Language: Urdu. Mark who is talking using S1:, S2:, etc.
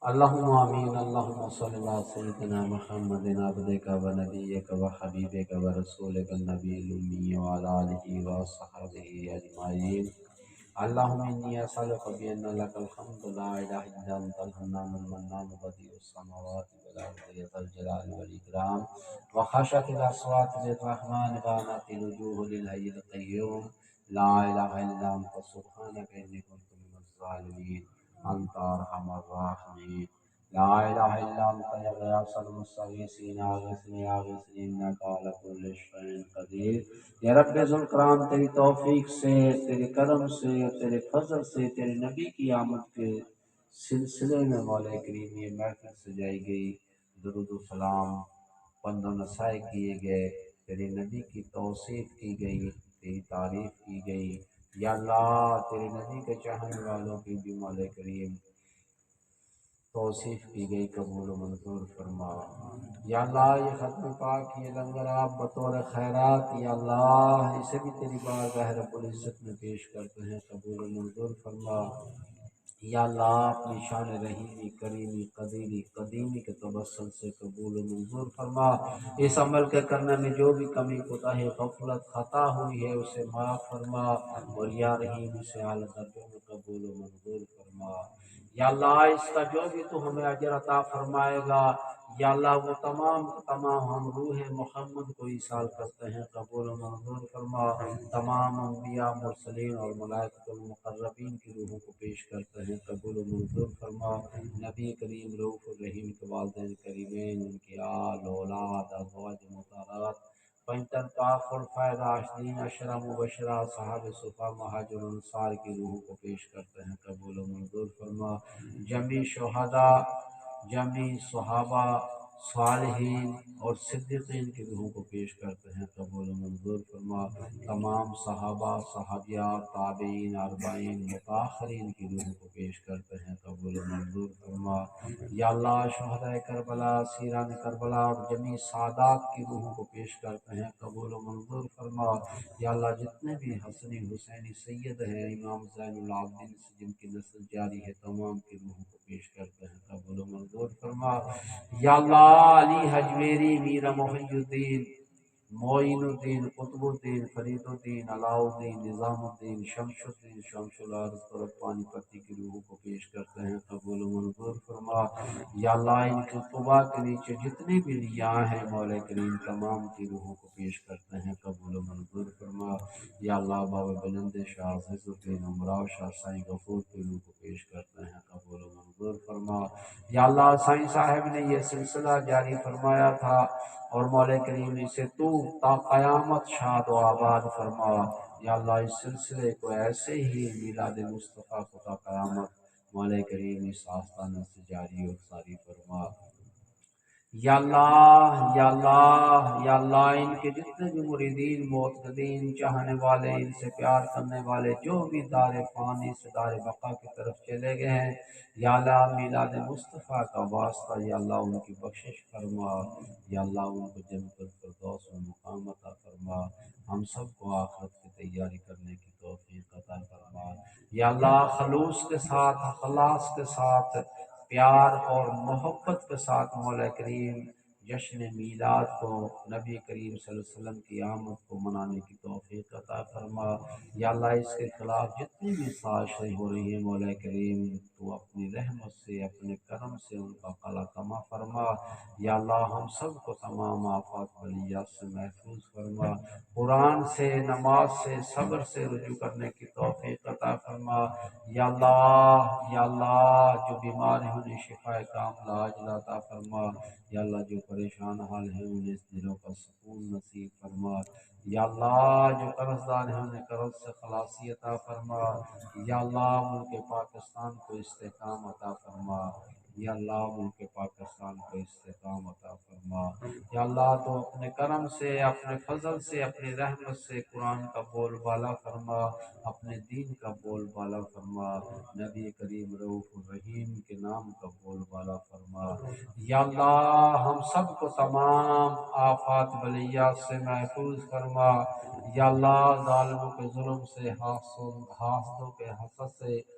S1: اللهم آمین اللهم صل علی سیدنا محمد عبدک و نبیک و حبیبک و رسولک النبی الامی وعلی آلہ وصحبہ اجمعین اللهم انی اسألک بان لک الحمد لا الہ الا انت الحنان المنان بدیع السماوات والارض ذا الجلال والاکرام وخشعت الاصوات للرحمن وانت الوجوه للحی القیوم لا الہ الا انت سبحانک انی کنت من الظالمین انت ارحم الراحمین لا الہ الا انت یا غیاث المستغیثین اغثنی اغثنی انک علی کل شیء قدیر۔ یا رب ذوالکرام تیری توفیق سے، تیرے کرم سے، تیرے فضل سے، تیرے نبی کی آمد کے سلسلے میں مولا کریم یہ محفل سجائی گئی، درود و سلام پند و نسائی کیے گئے، تیرے نبی کی توصیف کی گئی، تیری تعریف کی گئی۔ یا اللہ تیرے نبی کے چاہنے والوں کی بھی مولا کریم توصیف کی گئی، قبول و منظور فرما۔ یا اللہ یہ ختم پاک یہ لنگر آپ بطور خیرات یا اللہ اسے بھی تیری بارگاہ رب العزت میں پیش کرتے ہیں، قبول و منظور فرما۔ یا اللہ اپنی شان رحیمی کریمی قدیری قدیمی کے تبسل سے قبول و منظور فرما۔ اس عمل کے کرنے میں جو بھی کمی کوتاہی غفلت خطا ہوئی ہے اسے معاف فرما، اور یا رحیم اسے اعلیٰ درجوں میں قبول و منظور فرما۔ یا اللہ اس کا جو بھی تو ہمیں اجر عطا فرمائے گا، یا اللہ وہ تمام ہم روح محمد کو ایصال کرتے ہیں، قبول و منظور فرما۔ تمام انبیاء مرسلین اور ملائکۃ المقربین کی روحوں کو پیش کرتے ہیں، قبول و منظور فرما۔ نبی کریم رؤوف الرحیم کے والدین کریمین، ان کی آل اولاد ازواج مطہرات، پنجتن پاک خلفائے راشدین عشرہ مبشرہ صحابہ صفا مہاجر انصار کی روحوں کو پیش کرتے ہیں، قبول و منظور فرما۔ جمیع شہداء، جمیع صحابہ، صالحین اور صدیقین کی روحوں کو پیش کرتے ہیں، قبول و منظور فرما۔ تمام صحابہ، صحابیات، تابعین، اربعین، متاخرین کی روحوں کو پیش کرتے ہیں، قبول و منظور فرما۔ یا اللہ شہداء کربلا، اسیران کربلا اور جمیع سادات کی روحوں کو پیش کرتے ہیں، قبول و منظور فرما۔ یا اللہ جتنے بھی حسنی حسینی سید ہیں امام زین العابدین سے جن کی نسل جاری ہے تمام کی روحوں کو پیش کرتے ہیں، قبول و منظور فرما۔ یا اللہ علی حجویری، میرا محی الدین، معین الدین، قطب الدین، فرید الدین، علاء الدین، نظام الدین، شمس الدین، شمس الارض اور پانی پتی کی روحوں کو پیش کرتے ہیں، قبول و منظور فرما۔ یا اللہ ان کے طبع کے نیچے جتنی بھی لیاں ہیں مولا کریم تمام کی روحوں کو پیش کرتے ہیں، قبول و منظور فرما۔ یا اللہ بابا بلند شاہ عزیز الدین امراؤ شاہ سائیں غفور کی روح کو پیش کرتے ہیں، قبول و منظور فرما۔ یا اللہ سائیں صاحب نے یہ سلسلہ جاری فرمایا تھا اور مولا کریم اسے تو تا قیامت شاد و آباد فرما۔ یا اللہ اس سلسلے کو ایسے ہی میلاد مصطفیٰ کو تا قیامت مولا کریم اس آستانے سے جاری و ساری فرما۔ یا اللہ یا اللہ یا اللہ ان کے جتنے بھی مریدین معتقدین چاہنے والے ان سے پیار کرنے والے جو بھی دار فانی سے دار بقا کی طرف چلے گئے ہیں، یا اللہ میلاد مصطفیٰ کا واسطہ یا اللہ ان کی بخشش فرما، یا اللہ ان کو جنت الفردوس میں مقام عطا فرما، ہم سب کو آخرت کی تیاری کرنے کی توفیق عطا فرما۔ یا اللہ خلوص کے ساتھ اخلاص کے ساتھ پیار اور محبت کے ساتھ مولا کریم جشن میلاد کو نبی کریم صلی اللہ علیہ وسلم کی آمد کو منانے کی توفیق عطا فرما۔ یا اللہ اس کے خلاف جتنی بھی سازشیں ہو رہی ہیں مولا کریم تو اپنی رحمت سے اپنے کرم سے ان کا قلع کما فرما۔ یا اللہ ہم سب کو تمام آفات بلیات سے محفوظ فرما، قرآن سے، نماز سے، صبر سے رجوع کرنے کی توفیق عطا فرما۔ یا اللہ جو بیمار ہیں انہیں شفا کاملہ عاجلہ عطا فرما۔ یا اللہ جو پریشان حال ہیں انہیں اس دلوں کا سکون نصیب فرما۔ یا اللہ جو قرض دار ہیں انہیں قرض سے خلاصی عطا فرما۔ یا اللہ ملک پاکستان کو استحکام عطا فرما۔ یا اللہ ملک پاکستان کو استحکام عطا فرما۔ یا اللہ تو اپنے کرم سے، اپنے فضل سے، اپنی رحمت سے قرآن کا بول بالا فرما، اپنے دین کا بول بالا فرما، نبی کریم رؤوف الرحیم کے نام کا بول بالا فرما۔ یا اللہ ہم سب کو تمام آفات بلیات سے محفوظ فرما۔ یا اللہ ظالموں کے ظلم سے، حاسدوں کے حسد سے،